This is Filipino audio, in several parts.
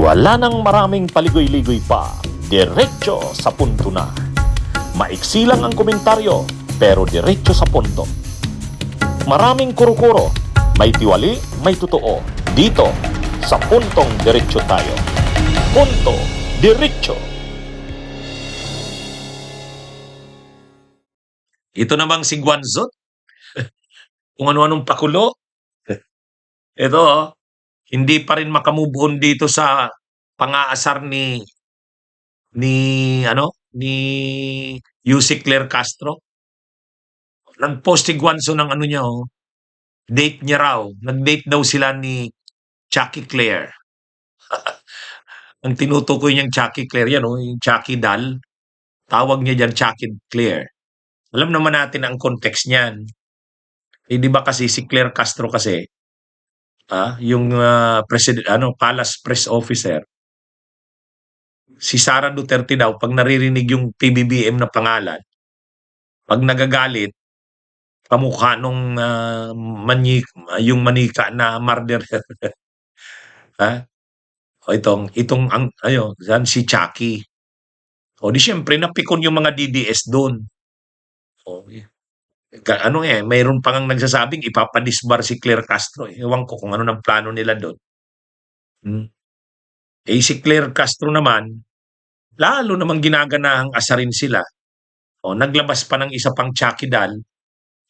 Wala nang maraming paligoy-ligoy pa, diretso sa punto na. Maiksi lang ang komentaryo, pero diretso sa punto. Maraming kuro-kuro, may tiwali, may totoo. Dito, sa puntong diretso tayo. Punto, diretso. Ito namang si Guanzot, kung ano-anong pakulo. Ito, hindi pa rin makamove on dito sa pang-aasar ni Yussi Claire Castro. Nag-post si Guanzo ng ano niya, date niya raw. Nag-date daw sila ni Chucky Claire. Ang tinutukoy niyang Chucky Claire yan, yung Chucky doll. Tawag niya diyan Chucky Claire. Alam naman natin ang context niyan. Di ba kasi si Claire Castro kasi, yung president, palace press officer, si Sara Duterte daw, pag naririnig yung PBBM na pangalan, pag nagagalit, kamukha nung yung manika na murderer. O itong si Chucky. O di syempre, napikon yung mga DDS doon. Mayroon pang nagsasabing ipapadisbar si Claire Castro. Ewan ko kung ano ng plano nila doon. Si Claire Castro naman, lalo namang ginaganahang asarin sila. Naglabas pa ng isa pang Chucky doll.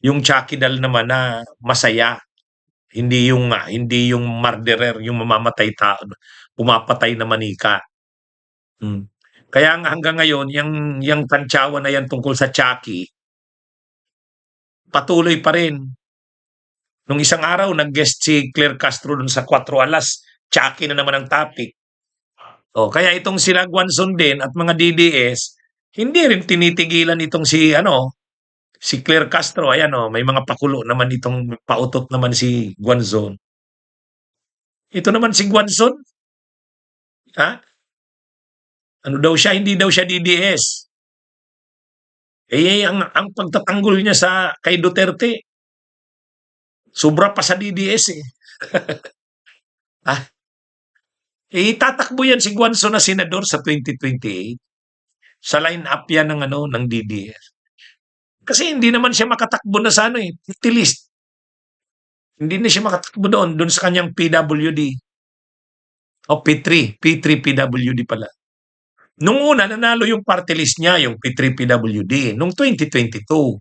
Yung Chucky doll naman na masaya. Hindi yung murderer, yung mamamatay tao, pumapatay na manika. Kaya hanggang ngayon, yung tantsawan na yan tungkol sa Chucky, patuloy pa rin. Nung isang araw, nag-guest si Claire Castro dun sa 4 Alas, Chucky na naman ang topic. Kaya itong sila Guanzon din at mga DDS, hindi rin tinitigilan itong si Claire Castro. Ayan, may mga pakulo naman itong pautot naman si Guanzon. Ito naman si Guanzon, ano daw siya, hindi daw siya DDS. Ang pagtatanggol niya kay Duterte, sobra pa sa DDS eh. Tatakbo yan si Guanzon na senador sa 2028. Sa line-up yan ng DDS. Kasi hindi naman siya makatakbo na sa party list. Hindi na siya makatakbo doon sa kanyang PWD. P3 PWD pala. Nung una, nanalo yung party list niya, yung P3 PWD, nung 2022.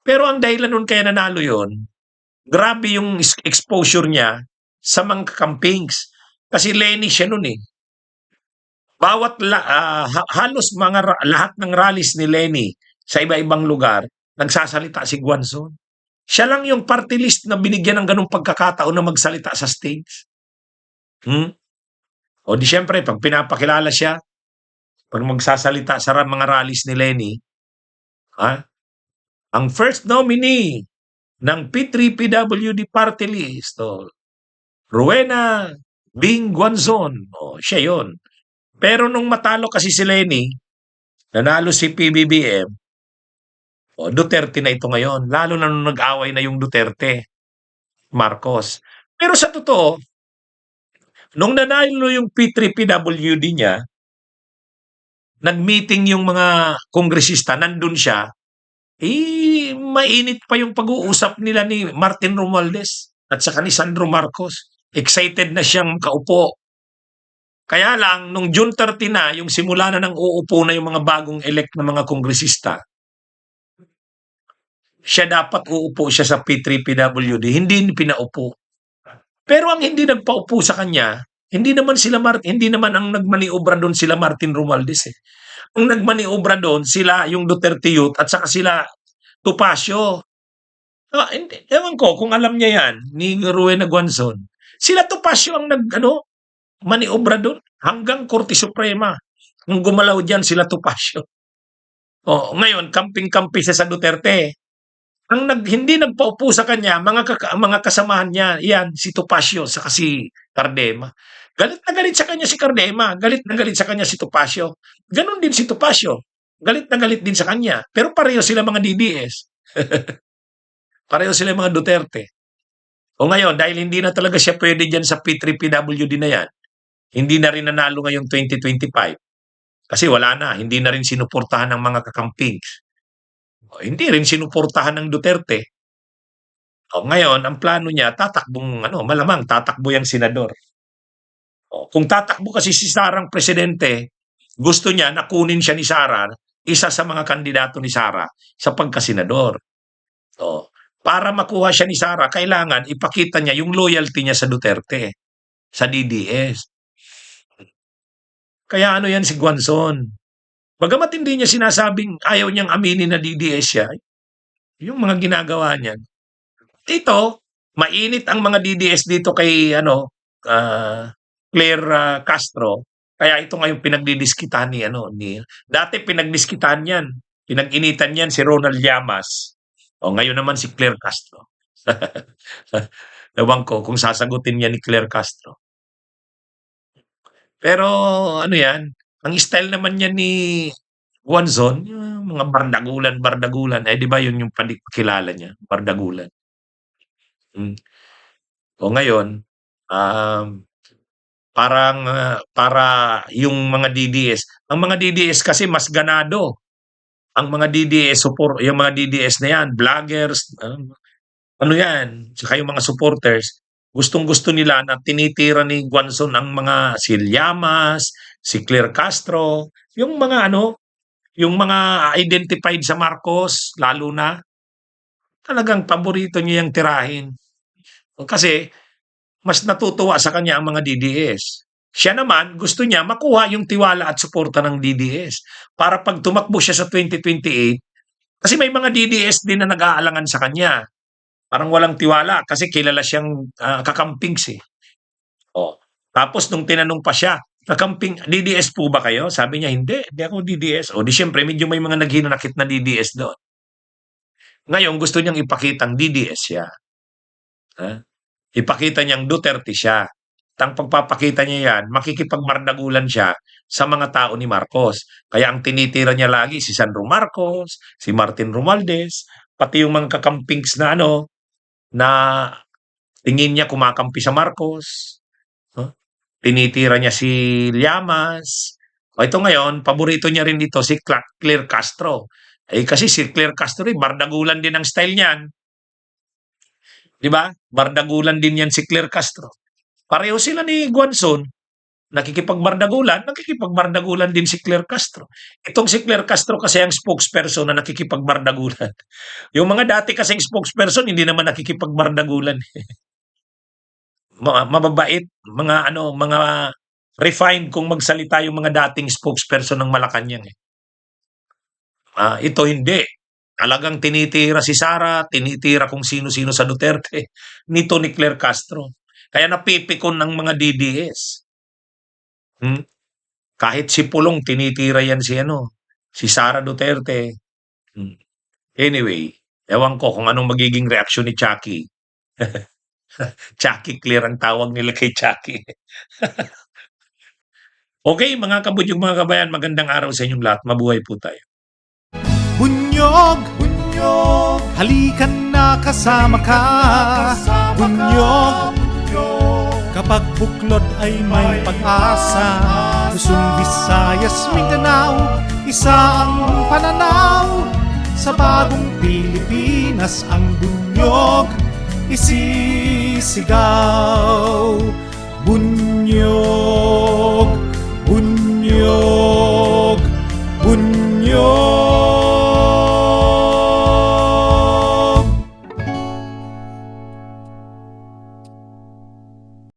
Pero ang dahilan nun kaya nanalo yon, grabe yung exposure niya sa mga campaigns. Kasi Lenny siya nun eh. Halos lahat ng rallies ni Lenny sa iba-ibang lugar, nagsasalita si Guanzon. Siya lang yung party list na binigyan ng ganung pagkakataon na magsalita sa stage. O di syempre, pag pinapakilala siya, pag magsasalita sa mga rallies ni Lenny, ang first nominee ng P3 PWD party list, Rowena Bing Guanzon. Siya yon. Pero nung matalo kasi si Lenny, nanalo si PBBM, Duterte na ito ngayon. Lalo na nung nag-away na yung Duterte, Marcos. Pero sa totoo, nung nanalo yung P3 PWD niya, nag-meeting yung mga kongresista, nandun siya, mainit pa yung pag-uusap nila ni Martin Romualdez at saka ni Sandro Marcos. Excited na siyang kaupo. Kaya lang, nung June 30 na, yung simula na ng uupo na yung mga bagong elect na mga kongresista, siya dapat uupo siya sa P3 PWD, hindi pinaupo. Pero ang hindi nagpaupo sa kanya, hindi naman ang nagmaniobra doon sila Martin Romualdez eh. Ang nagmaniobra doon sila yung Duterte Youth at saka sila Topacio. Ewan ko kung alam niya yan ni Rowena Guanzon. Sila Topacio ang maniobra doon hanggang Korte Suprema. Kung gumalaw diyan sila Topacio. Ngayon kamping-kampi siya sa Duterte. Ang hindi nagpaupo sa kanya, mga kasamahan niya, yan, si Topacio, saka si Cardema. Galit na galit sa kanya si Cardema, galit na galit sa kanya si Topacio. Ganon din si Topacio, galit na galit din sa kanya. Pero pareho sila mga DDS. Pareho sila mga Duterte. Ngayon, dahil hindi na talaga siya pwede dyan sa P3 PWD na yan, Hindi na rin nanalo ngayong 2025 kasi wala na, hindi na rin sinuportahan ng mga kakamping. Hindi rin sinuportahan ng Duterte. Ngayon ang plano niya tatakbong malamang tatakbo yang senador. Kung tatakbo kasi si Sarang presidente, gusto niya na kunin siya ni Sara, isa sa mga kandidato ni Sara sa pagkasenador. Para makuha siya ni Sara, kailangan ipakita niya yung loyalty niya sa Duterte, sa DDS. Kaya yan si Guanzon. Bagamat hindi niya sinasabing ayaw niyang aminin na DDS siya, yung mga ginagawa niya. Dito, mainit ang mga DDS dito kay Claire Castro. Kaya ito ngayon pinagdidiskitahan ni dati pinagdiskitahan niyan. Pinag-initan niyan si Ronald Llamas. Ngayon naman si Claire Castro. Ewan ko kung sasagutin niya ni Claire Castro. Pero yan, ang style naman niya ni Guanzon, yung mga bardagulan. Di ba yun yung kilala niya, bardagulan. Ngayon, parang para yung mga DDS, ang mga DDS kasi mas ganado. Ang mga DDS yung mga DDS na yan, vloggers, yan, saka yung mga supporters, gustong-gusto nila na tinitira ni Guanzon ang mga si Llamas, si Claire Castro, yung mga yung mga identified sa Marcos, lalo na, talagang paborito niya yung tirahin. Kasi, mas natutuwa sa kanya ang mga DDS. Siya naman, gusto niya makuha yung tiwala at suporta ng DDS. Para pag tumakbo siya sa 2028, kasi may mga DDS din na nag-aalangan sa kanya. Parang walang tiwala kasi kilala siyang kakampings eh. Tapos nung tinanong pa siya, kakamping, DDS po ba kayo? Sabi niya, hindi ako DDS. Di syempre, medyo may mga naghinanakit na DDS doon. Ngayon, gusto niyang ipakitang DDS siya. Ipakita niyang Duterte siya. Ang pagpapakita niya yan, makikipagbardagulan siya sa mga tao ni Marcos. Kaya ang tinitira niya lagi si Sandro Marcos, si Martin Romualdez, pati yung mga kakampings na na tingin niya kumakampi sa Marcos. Tinitira niya si Llamas. Ito ngayon, paborito niya rin dito si Claire Castro. Kasi si Claire Castro, bardagulan din ang style niyan. Di ba? Bardagulan din yan si Claire Castro. Pareho sila ni Guanzon. Nakikipagbardagulan din si Claire Castro. Itong si Claire Castro kasi ang spokesperson na nakikipagbardagulan. Yung mga dati kasing spokesperson, hindi naman nakikipagbardagulan. Mababait, mga refined kung magsalita yung mga dating spokesperson ng Malacanang. Ito hindi. Talagang tinitira si Sara, tinitira kung sino-sino sa Duterte. Nito ni Claire Castro. Kaya napipikon ng mga DDS. Kahit si Pulong, tinitira yan si Sara Duterte. Anyway, ewan ko kung anong magiging reaksyon ni Chucky. Chucky Clear ang tawag nila kay Chucky. Okay, mga kabudyog, mga kabayan, magandang araw sa inyong lahat. Mabuhay po tayo. Bunyog, halikan na kasama ka. Bunyog, kapag buklod ay may pag-asa. Luzon, Visayas, Mindanao, isa ang pananaw. Sa bagong Pilipinas ang bunyog isisigaw. Bunyog.